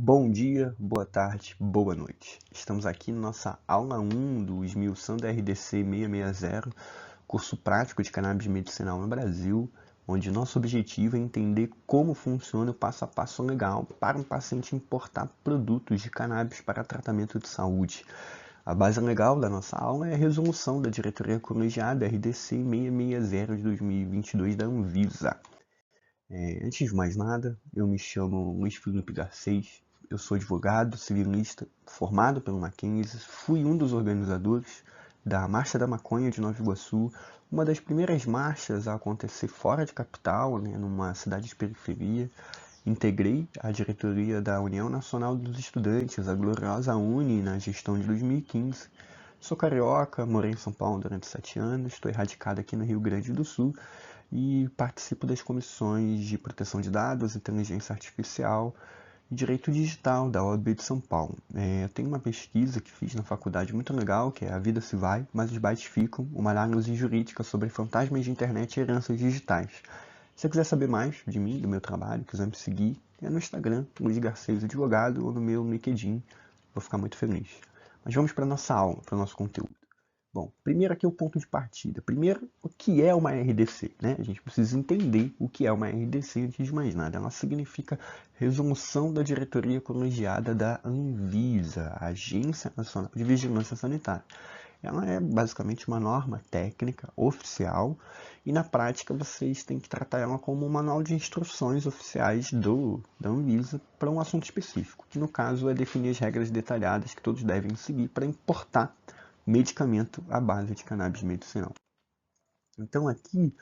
Bom dia, boa tarde, boa noite. Estamos aqui na nossa aula 1 do Esmilção da RDC 660, curso prático de cannabis medicinal no Brasil, onde nosso objetivo é entender como funciona o passo a passo legal para um paciente importar produtos de cannabis para tratamento de saúde. A base legal da nossa aula é a resolução da Diretoria Colegiada RDC 660 de 2022 da Anvisa. Antes de mais nada, eu me chamo Luiz Felipe Garcês, eu sou advogado civilista formado pelo Mackenzie, fui um dos organizadores da Marcha da Maconha de Nova Iguaçu, uma das primeiras marchas a acontecer fora de capital, numa cidade de periferia. Integrei a diretoria da União Nacional dos Estudantes, a gloriosa UNE, na gestão de 2015. Sou carioca, morei em São Paulo durante 7 anos, estou erradicado aqui no Rio Grande do Sul e participo das comissões de proteção de dados, inteligência artificial e direito digital da OAB de São Paulo. Eu tenho uma pesquisa que fiz na faculdade muito legal, que é A Vida Se Vai, mas os bytes ficam, uma análise jurídica sobre fantasmas de internet e heranças digitais. Se você quiser saber mais de mim, do meu trabalho, quiser me seguir, é no Instagram, Luiz Garcês Advogado, ou no meu LinkedIn. Vou ficar muito feliz. Mas vamos para a nossa aula, para o nosso conteúdo. Bom, primeiro aqui é o ponto de partida. Primeiro, o que é uma RDC? Né? A gente precisa entender o que é uma RDC antes de mais nada. Ela significa Resolução da Diretoria Colegiada da Anvisa, a Agência Nacional de Vigilância Sanitária. Ela é basicamente uma norma técnica oficial e na prática vocês têm que tratar ela como um manual de instruções oficiais da Anvisa para um assunto específico, que no caso é definir as regras detalhadas que todos devem seguir para importar medicamento à base de cannabis medicinal. Então aqui,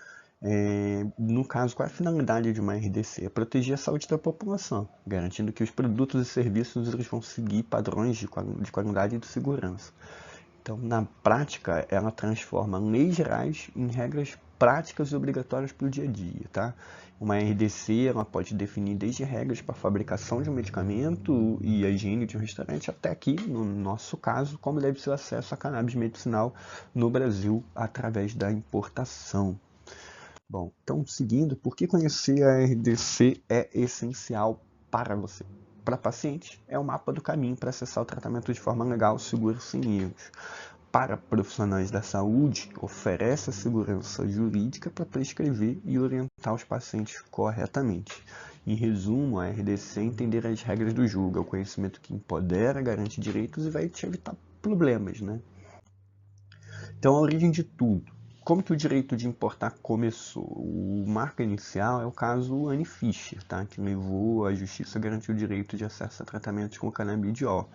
no caso, qual é a finalidade de uma RDC? É proteger a saúde da população, garantindo que os produtos e serviços eles vão seguir padrões de qualidade e de segurança. Então, na prática, ela transforma leis gerais em regras práticas e obrigatórias para o dia a dia, tá? Uma RDC ela pode definir desde regras para a fabricação de um medicamento e a higiene de um restaurante, até aqui, no nosso caso, como deve ser o acesso a cannabis medicinal no Brasil através da importação. Bom, então, seguindo, por que conhecer a RDC é essencial para você? Para pacientes, é o mapa do caminho para acessar o tratamento de forma legal, segura e sem erros. Para profissionais da saúde, oferece a segurança jurídica para prescrever e orientar os pacientes corretamente. Em resumo, a RDC é entender as regras do jogo, é o conhecimento que empodera, garante direitos e vai te evitar problemas, né? Então, a origem de tudo. Como que o direito de importar começou? O marco inicial é o caso Anne Fischer, tá? Que levou a justiça a garantir o direito de acesso a tratamentos com canabidiol.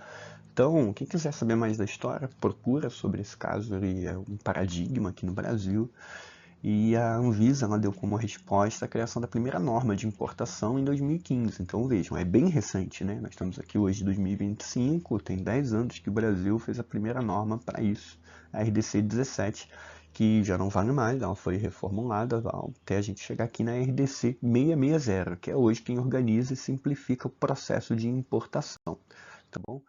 Então, quem quiser saber mais da história, procura sobre esse caso, ele é um paradigma aqui no Brasil. E a Anvisa ela deu como resposta a criação da primeira norma de importação em 2015. Então vejam, é bem recente, né? Nós estamos aqui hoje em 2025, tem 10 anos que o Brasil fez a primeira norma para isso, a RDC 17, que já não vale mais, ela foi reformulada até a gente chegar aqui na RDC 660, que é hoje quem organiza e simplifica o processo de importação, tá bom?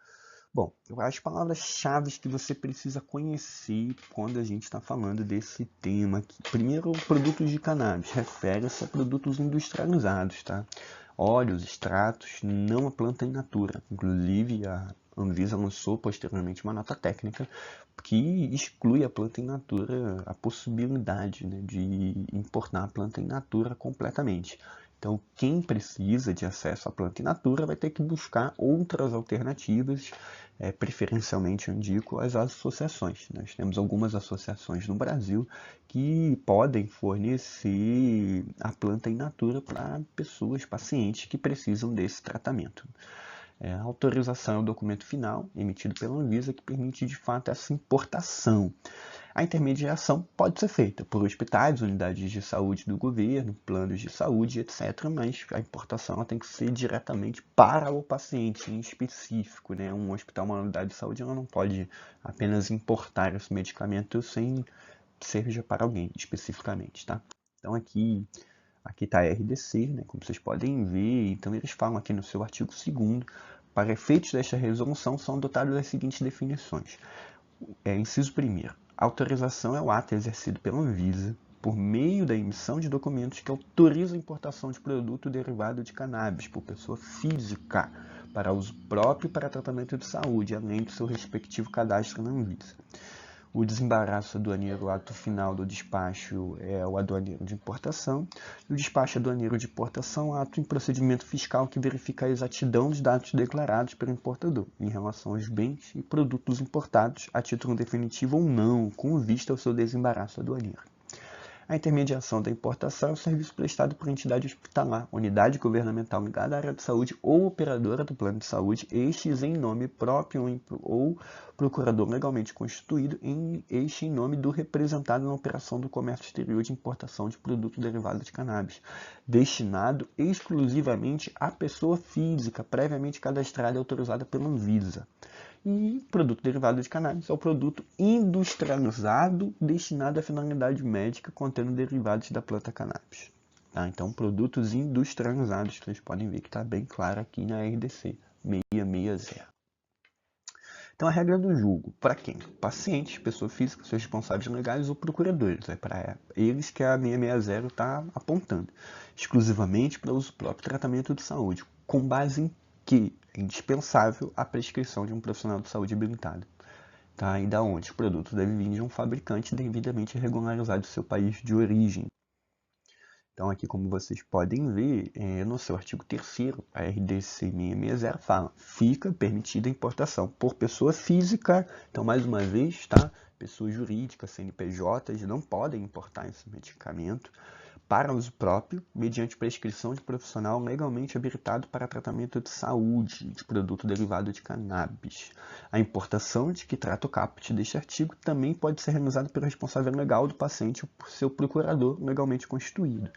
Bom, as palavras-chave que você precisa conhecer quando a gente está falando desse tema aqui. Primeiro, produtos de cannabis. Refere-se a produtos industrializados, tá? Óleos, extratos, não a planta in natura. Inclusive, a Anvisa lançou posteriormente uma nota técnica que exclui a planta in natura, a possibilidade, né, de importar a planta in natura completamente. Então, quem precisa de acesso à planta in natura vai ter que buscar outras alternativas, preferencialmente eu indico as associações. Nós temos algumas associações no Brasil que podem fornecer a planta in natura para pessoas, pacientes que precisam desse tratamento. A autorização é o documento final emitido pela Anvisa que permite de fato essa importação. A intermediação pode ser feita por hospitais, unidades de saúde do governo, planos de saúde, etc. Mas a importação ela tem que ser diretamente para o paciente em específico, né? Um hospital, uma unidade de saúde, ela não pode apenas importar esse medicamento sem que seja para alguém especificamente, tá? Então aqui está a RDC, né? Como vocês podem ver, então eles falam aqui no seu artigo 2º, para efeitos desta resolução são adotadas as seguintes definições. Inciso 1º. A autorização é o ato exercido pela Anvisa por meio da emissão de documentos que autorizam a importação de produto derivado de cannabis por pessoa física para uso próprio e para tratamento de saúde, além do seu respectivo cadastro na Anvisa. O desembaraço aduaneiro, o ato final do despacho, é o aduaneiro de importação. E o despacho aduaneiro de importação é ato em procedimento fiscal que verifica a exatidão dos dados declarados pelo importador em relação aos bens e produtos importados a título definitivo ou não, com vista ao seu desembaraço aduaneiro. A intermediação da importação é um serviço prestado por entidade hospitalar, unidade governamental ligada à área de saúde ou operadora do plano de saúde, estes em nome próprio ou procurador legalmente constituído, este em nome do representado na operação do comércio exterior de importação de produto derivado de cannabis, destinado exclusivamente à pessoa física previamente cadastrada e autorizada pela Anvisa. E produto derivado de cannabis é o produto industrializado destinado à finalidade médica contendo derivados da planta cannabis. Tá? Então, produtos industrializados, vocês podem ver que está bem claro aqui na RDC 660. Então, a regra do julgo, para quem? Pacientes, pessoa física, seus responsáveis legais ou procuradores. É para eles que a 660 está apontando. Exclusivamente para uso próprio tratamento de saúde, com base em que é indispensável a prescrição de um profissional de saúde habilitado. Tá? E da onde? Os produtos devem vir de um fabricante devidamente regularizado do seu país de origem. Então, aqui, como vocês podem ver, no seu artigo 3º, a RDC 660 fala, fica permitida a importação por pessoa física. Então, mais uma vez, tá? Pessoas jurídicas, CNPJs, não podem importar esse medicamento para uso próprio, mediante prescrição de profissional legalmente habilitado para tratamento de saúde de produto derivado de cannabis. A importação de que trata o caput deste artigo também pode ser realizada pelo responsável legal do paciente ou por seu procurador legalmente constituído.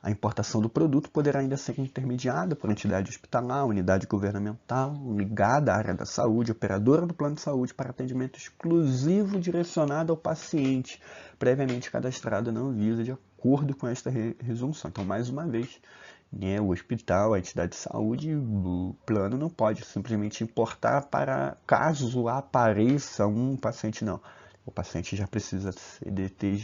A importação do produto poderá ainda ser intermediada por entidade hospitalar, unidade governamental, ligada à área da saúde, operadora do plano de saúde para atendimento exclusivo direcionado ao paciente, previamente cadastrado na Anvisa, de acordo com esta resolução. Então, mais uma vez, o hospital, a entidade de saúde, o plano não pode simplesmente importar para caso apareça um paciente, não. O paciente já precisa ser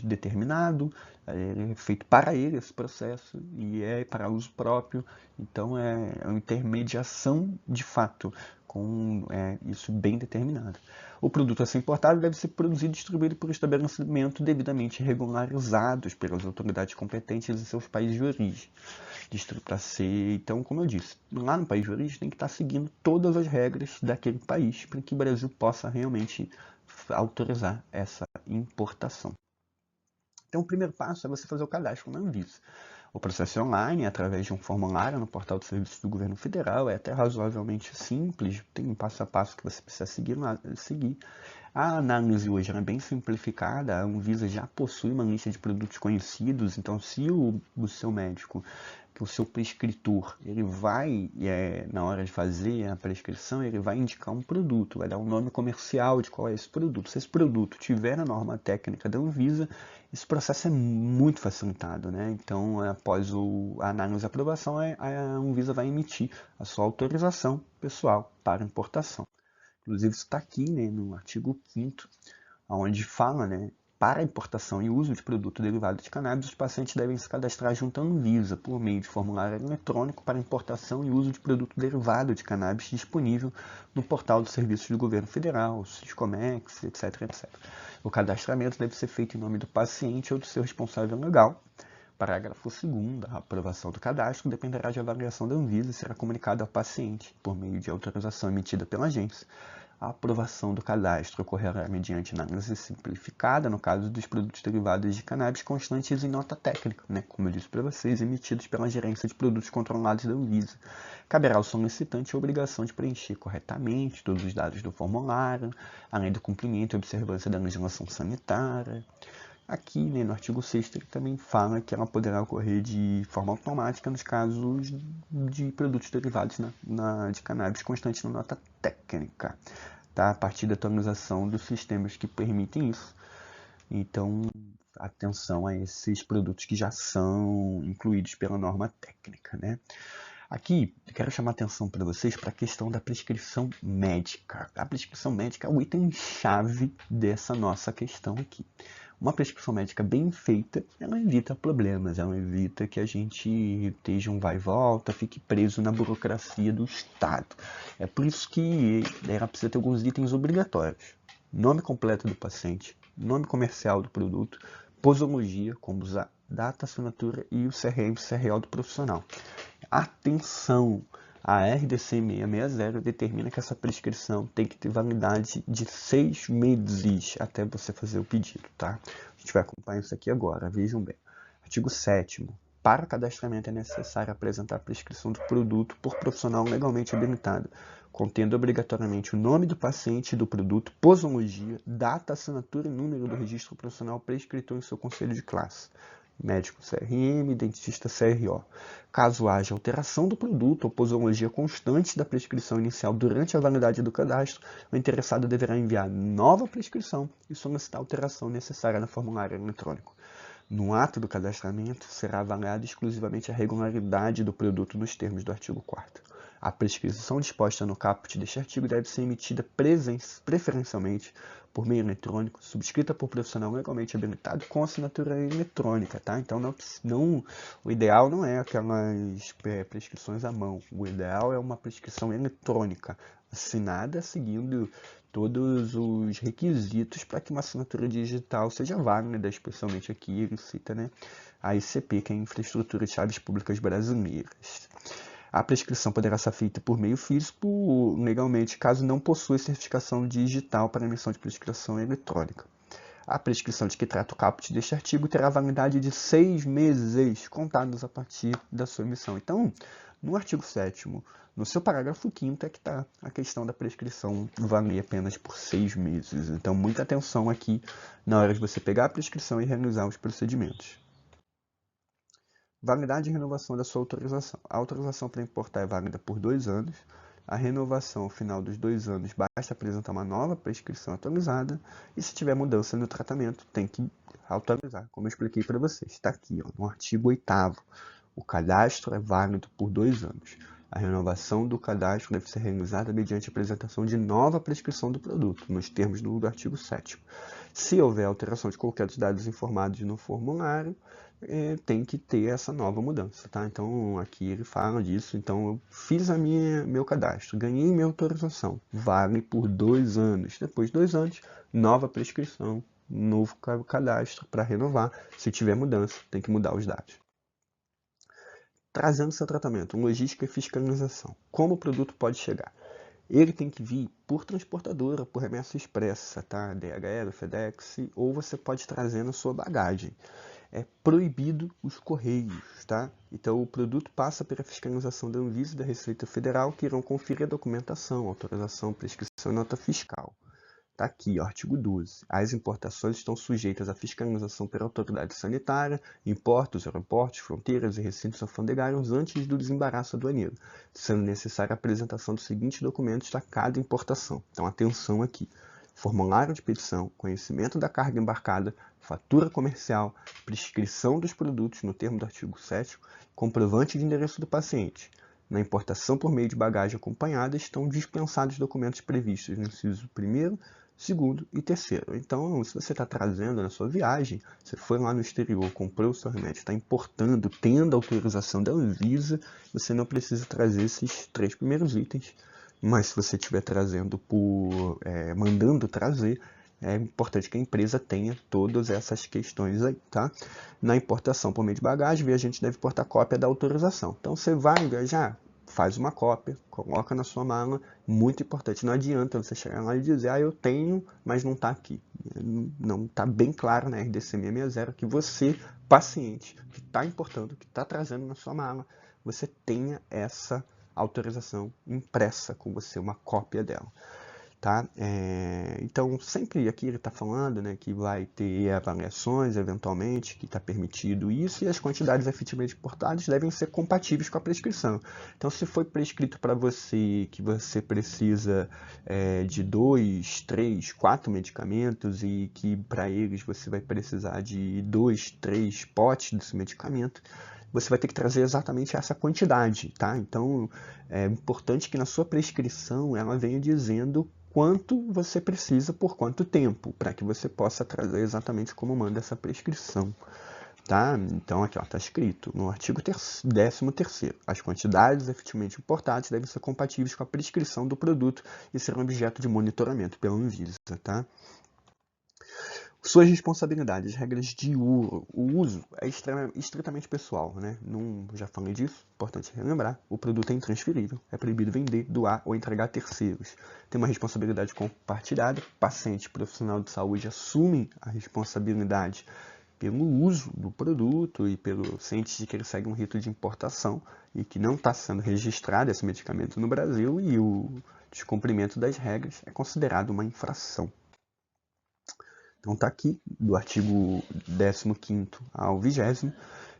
determinado, é feito para ele esse processo e é para uso próprio. Então, é uma intermediação de fato, com isso bem determinado. O produto a ser importado deve ser produzido e distribuído por estabelecimento devidamente regularizados pelas autoridades competentes em seus países de origem. Para ser, então, como eu disse, lá no país de origem tem que estar seguindo todas as regras daquele país para que o Brasil possa realmente autorizar essa importação. Então, o primeiro passo é você fazer o cadastro na Anvisa. O processo é online, através de um formulário no portal de serviços do governo federal, é até razoavelmente simples, tem um passo a passo que você precisa seguir. A análise hoje é bem simplificada, a Anvisa já possui uma lista de produtos conhecidos, então se o seu médico, o seu prescritor, ele vai, na hora de fazer a prescrição, ele vai indicar um produto, vai dar um nome comercial de qual é esse produto. Se esse produto tiver a norma técnica da Anvisa, esse processo é muito facilitado, né? Então, após a análise e aprovação, a Anvisa vai emitir a sua autorização pessoal para importação. Inclusive, isso está aqui, né, no artigo 5º, onde fala, né, para importação e uso de produto derivado de cannabis, os pacientes devem se cadastrar junto à Anvisa por meio de formulário eletrônico para importação e uso de produto derivado de cannabis disponível no portal dos serviços do governo federal, Siscomex, etc, etc. O cadastramento deve ser feito em nome do paciente ou do seu responsável legal. Parágrafo 2º, a aprovação do cadastro dependerá de avaliação da Anvisa e será comunicada ao paciente por meio de autorização emitida pela agência. A aprovação do cadastro ocorrerá mediante análise simplificada, no caso dos produtos derivados de cannabis constantes em nota técnica, né, como eu disse para vocês, emitidos pela Gerência de Produtos Controlados da Anvisa. Caberá ao solicitante a obrigação de preencher corretamente todos os dados do formulário, além do cumprimento e observância da legislação sanitária. Aqui, né, no artigo 6º, ele também fala que ela poderá ocorrer de forma automática nos casos de produtos derivados de cannabis constante na nota técnica, tá? A partir da atualização dos sistemas que permitem isso. Então, atenção a esses produtos que já são incluídos pela norma técnica, né? Aqui, eu quero chamar a atenção para vocês para a questão da prescrição médica. A prescrição médica é o item-chave dessa nossa questão aqui. Uma prescrição médica bem feita, ela evita problemas, ela evita que a gente esteja um vai e volta, fique preso na burocracia do Estado. É por isso que ela precisa ter alguns itens obrigatórios. Nome completo do paciente, nome comercial do produto, posologia, como usar data, assinatura e o CRM e CRO do profissional. Atenção! A RDC 660 determina que essa prescrição tem que ter validade de 6 meses até você fazer o pedido, tá? A gente vai acompanhar isso aqui agora, vejam bem. Artigo 7º. Para cadastramento é necessário apresentar a prescrição do produto por profissional legalmente habilitado, contendo obrigatoriamente o nome do paciente e do produto, posologia, data, assinatura e número do registro profissional prescritor em seu conselho de classe. Médico CRM, dentista CRO. Caso haja alteração do produto ou posologia constante da prescrição inicial durante a validade do cadastro, o interessado deverá enviar nova prescrição e solicitar a alteração necessária no formulário eletrônico. No ato do cadastramento, será avaliada exclusivamente a regularidade do produto nos termos do artigo 4º. A prescrição disposta no caput deste artigo deve ser emitida preferencialmente por meio eletrônico, subscrita por profissional legalmente habilitado com assinatura eletrônica, tá? Então, o ideal não é aquelas prescrições à mão. O ideal é uma prescrição eletrônica, assinada seguindo todos os requisitos para que uma assinatura digital seja válida, especialmente aqui ele cita, né, a ICP, que é a Infraestrutura de Chaves Públicas Brasileiras. A prescrição poderá ser feita por meio físico, legalmente, caso não possua certificação digital para emissão de prescrição eletrônica. A prescrição de que trata o caput deste artigo terá validade de 6 meses, contados a partir da sua emissão. Então, no artigo 7º, no seu parágrafo 5º, é que está a questão da prescrição valer apenas por 6 meses. Então, muita atenção aqui na hora de você pegar a prescrição e realizar os procedimentos. Validade e renovação da sua autorização. A autorização para importar é válida por 2 anos. A renovação ao final dos 2 anos basta apresentar uma nova prescrição atualizada. E se tiver mudança no tratamento, tem que atualizar, como eu expliquei para vocês. Está aqui, ó, no artigo 8º. O cadastro é válido por 2 anos. A renovação do cadastro deve ser realizada mediante a apresentação de nova prescrição do produto, nos termos do artigo 7º. Se houver alteração de qualquer dos dados informados no formulário, tem que ter essa nova mudança, tá? Então, aqui ele fala disso. Então, eu fiz meu cadastro, ganhei minha autorização, vale por 2 anos. Depois de 2 anos, nova prescrição, novo cadastro para renovar. Se tiver mudança, tem que mudar os dados. Trazendo seu tratamento, logística e fiscalização. Como o produto pode chegar? Ele tem que vir por transportadora, por remessa expressa, tá? DHL, FedEx, ou você pode trazer na sua bagagem. É proibido os correios, tá? Então, o produto passa pela fiscalização da Anvisa e da Receita Federal, que irão conferir a documentação, autorização, prescrição e nota fiscal. Está aqui, ó, artigo 12. As importações estão sujeitas à fiscalização pela autoridade sanitária em portos, aeroportos, fronteiras e recintos alfandegários antes do desembaraço aduaneiro, sendo necessária a apresentação dos seguintes documentos a cada importação. Então, atenção aqui. Formulário de petição, conhecimento da carga embarcada, fatura comercial, prescrição dos produtos no termo do artigo 7º, comprovante de endereço do paciente. Na importação por meio de bagagem acompanhada estão dispensados documentos previstos no inciso 1º, 2º e 3º. Então, se você está trazendo na sua viagem, você foi lá no exterior, comprou o seu remédio, está importando, tendo autorização da Anvisa, você não precisa trazer esses 3 primeiros itens. Mas se você estiver trazendo mandando trazer, é importante que a empresa tenha todas essas questões aí, tá? Na importação por meio de bagagem, o viajante deve portar cópia da autorização. Então, você vai viajar, faz uma cópia, coloca na sua mala, muito importante. Não adianta você chegar lá e dizer, eu tenho, mas não está aqui. Não está bem claro na RDC 660 que você, paciente, que está importando, que está trazendo na sua mala, você tenha essa autorização impressa com você, uma cópia dela. Tá? Então, sempre aqui ele está falando, né, que vai ter avaliações, eventualmente, que está permitido isso, e as quantidades efetivamente importadas devem ser compatíveis com a prescrição. Então, se foi prescrito para você que você precisa de 2, 3, 4 medicamentos e que para eles você vai precisar de 2, 3 potes desse medicamento, você vai ter que trazer exatamente essa quantidade, tá? Então, é importante que na sua prescrição ela venha dizendo quanto você precisa por quanto tempo, para que você possa trazer exatamente como manda essa prescrição. Tá? Então aqui está escrito no artigo 13º, as quantidades efetivamente importadas devem ser compatíveis com a prescrição do produto e serão objeto de monitoramento pela Anvisa. Tá? Suas responsabilidades, regras de uso. O uso é estritamente pessoal, né? Já falei disso, importante relembrar. O produto é intransferível, é proibido vender, doar ou entregar a terceiros. Tem uma responsabilidade compartilhada, paciente e profissional de saúde assumem a responsabilidade pelo uso do produto e pelo ciente de que ele segue um rito de importação e que não está sendo registrado esse medicamento no Brasil e o descumprimento das regras é considerado uma infração. Então está aqui, do artigo 15º ao 20º,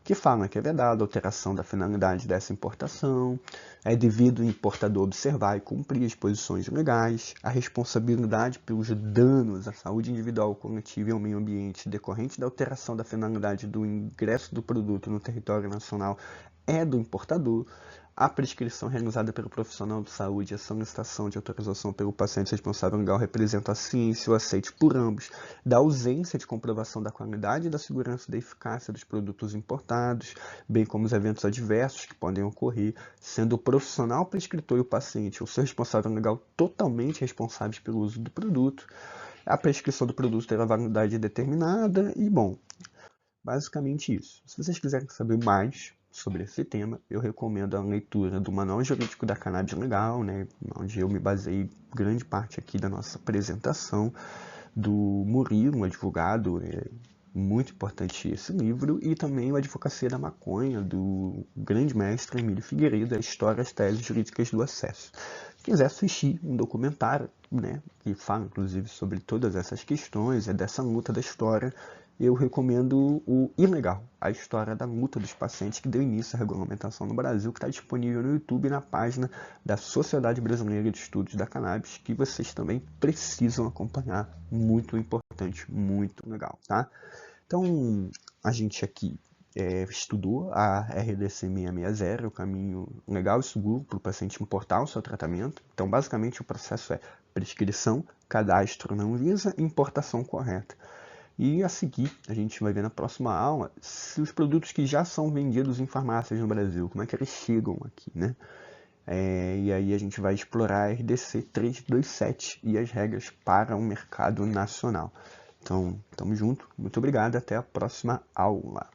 que fala que é vedado a alteração da finalidade dessa importação, é devido o importador observar e cumprir as disposições legais, a responsabilidade pelos danos à saúde individual, coletiva e ao meio ambiente decorrentes da alteração da finalidade do ingresso do produto no território nacional é do importador, a prescrição realizada pelo profissional de saúde e a solicitação de autorização pelo paciente responsável legal representam a ciência ou aceite por ambos da ausência de comprovação da qualidade, da segurança e da eficácia dos produtos importados, bem como os eventos adversos que podem ocorrer, sendo o profissional prescritor e o paciente ou seu responsável legal totalmente responsáveis pelo uso do produto. A prescrição do produto terá validade determinada e, bom, basicamente isso. Se vocês quiserem saber mais sobre esse tema, eu recomendo a leitura do Manual Jurídico da Cannabis Legal, né, onde eu me baseei grande parte aqui da nossa apresentação, do Murilo, um advogado, muito importante esse livro, e também o Advocacia da Maconha, do grande mestre Emílio Figueiredo, a História e as Teses Jurídicas do Acesso. Se quiser assistir um documentário, né, que fala inclusive sobre todas essas questões, dessa luta da história, eu recomendo o Ilegal, a história da luta dos pacientes que deu início à regulamentação no Brasil, que está disponível no YouTube e na página da Sociedade Brasileira de Estudos da Cannabis, que vocês também precisam acompanhar, muito importante, muito legal, tá? Então, a gente aqui estudou a RDC 660, o caminho legal e seguro para o paciente importar o seu tratamento. Então, basicamente, o processo é prescrição, cadastro na Anvisa e importação correta. E a seguir, a gente vai ver na próxima aula se os produtos que já são vendidos em farmácias no Brasil, como é que eles chegam aqui, né? E aí a gente vai explorar a RDC 327 e as regras para o mercado nacional. Então, tamo junto, muito obrigado, até a próxima aula.